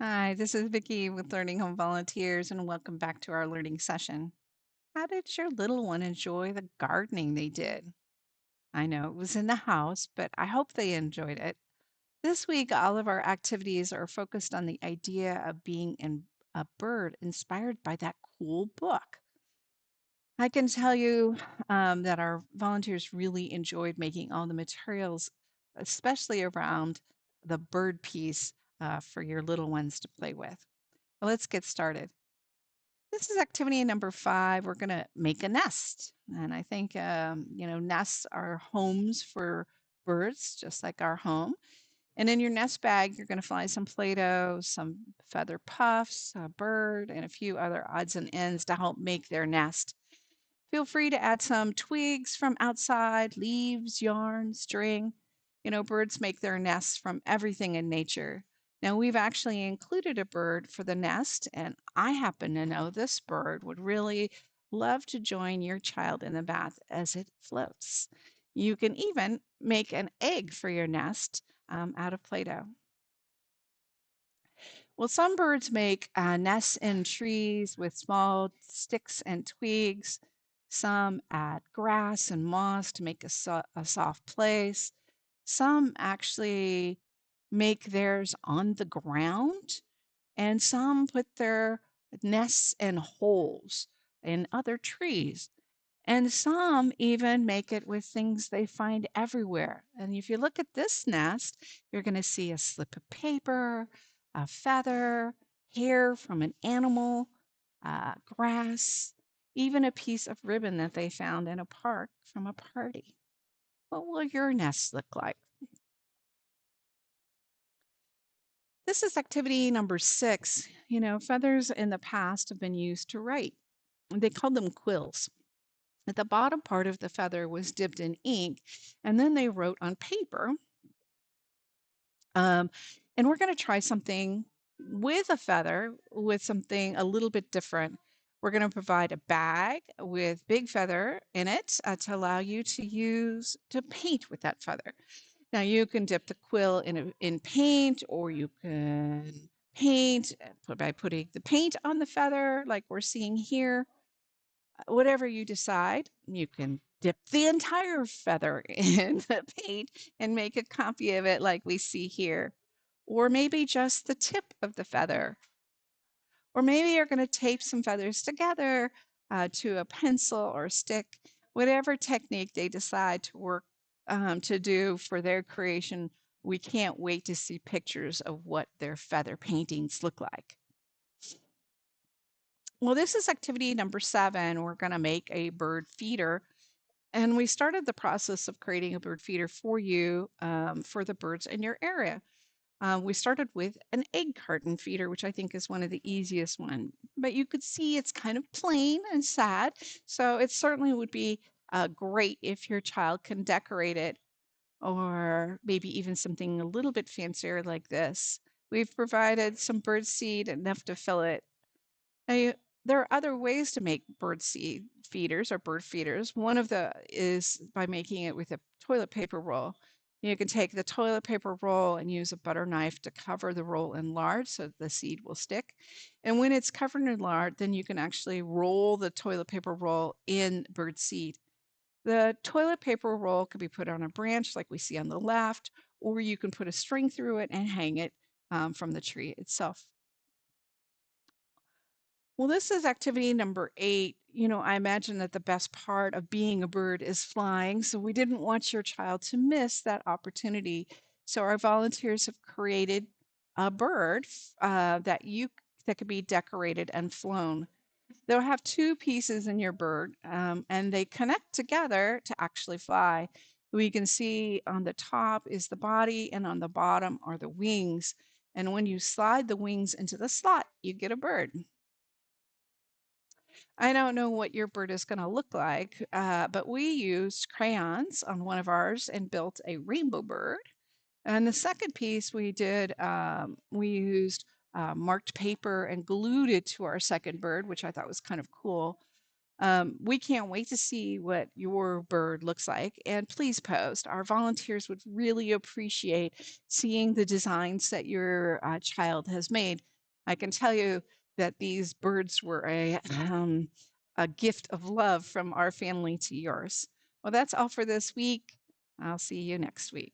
Hi, this is Vicki with Learning Home Volunteers, and welcome back to our learning session. How did your little one enjoy the gardening they did? I know it was in the house, but I hope they enjoyed it. This week, all of our activities are focused on the idea of being a bird inspired by that cool book. I can tell you that our volunteers really enjoyed making all the materials, especially around the bird piece for your little ones to play with. Well, let's get started. This is activity number 5. We're going to make a nest. And I think, nests are homes for birds, just like our home. And in your nest bag, you're going to find some Play Doh, some feather puffs, a bird, and a few other odds and ends to help make their nest. Feel free to add some twigs from outside, leaves, yarn, string. Birds make their nests from everything in nature. Now, we've actually included a bird for the nest, and I happen to know this bird would really love to join your child in the bath as it floats. You can even make an egg for your nest out of Play Doh. Well, some birds make nests in trees with small sticks and twigs. Some add grass and moss to make a soft place. Some actually make theirs on the ground, and some put their nests in holes in other trees. And some even make it with things they find everywhere. And if you look at this nest, you're going to see a slip of paper, a feather, hair from an animal, grass, even a piece of ribbon that they found in a park from a party. What will your nest look like? This is activity number 6. Feathers in the past have been used to write. They called them quills. At the bottom part of the feather was dipped in ink, and then they wrote on paper. Um, and we're going to try something with a feather, with something a little bit different. We're going to provide a bag with big feather in it to allow you to use to paint with that feather. Now you can dip the quill in paint, or you can paint by putting the paint on the feather, like we're seeing here. Whatever you decide, you can dip the entire feather in the paint and make a copy of it like we see here. Or maybe just the tip of the feather. Or maybe you're going to tape some feathers together to a pencil or stick, whatever technique they decide to work to do for their creation. We can't wait to see pictures of what their feather paintings look like. Well, this is activity number 7. We're going to make a bird feeder. And we started the process of creating a bird feeder for you for the birds in your area. We started with an egg carton feeder, which I think is one of the easiest one. But you could see it's kind of plain and sad. So it certainly would be great if your child can decorate it, or maybe even something a little bit fancier like this. We've provided some bird seed, enough to fill it. Now, there are other ways to make bird seed feeders or bird feeders. One of the is by making it with a toilet paper roll. You can take the toilet paper roll and use a butter knife to cover the roll in lard so the seed will stick. And when it's covered in lard, then you can actually roll the toilet paper roll in bird seed. The toilet paper roll could be put on a branch like we see on the left, or you can put a string through it and hang it from the tree itself. Well, this is activity number 8. I imagine that the best part of being a bird is flying, so we didn't want your child to miss that opportunity. So our volunteers have created a bird that could be decorated and flown. They'll have 2 pieces in your bird, and they connect together to actually fly. We can see on the top is the body, and on the bottom are the wings. And when you slide the wings into the slot, you get a bird. I don't know what your bird is going to look like, but we used crayons on one of ours and built a rainbow bird. And the second piece we did, we used marked paper and glued it to our second bird, which I thought was kind of cool. We can't wait to see what your bird looks like. And please post. Our volunteers would really appreciate seeing the designs that your child has made. I can tell you that these birds were a gift of love from our family to yours. Well, that's all for this week. I'll see you next week.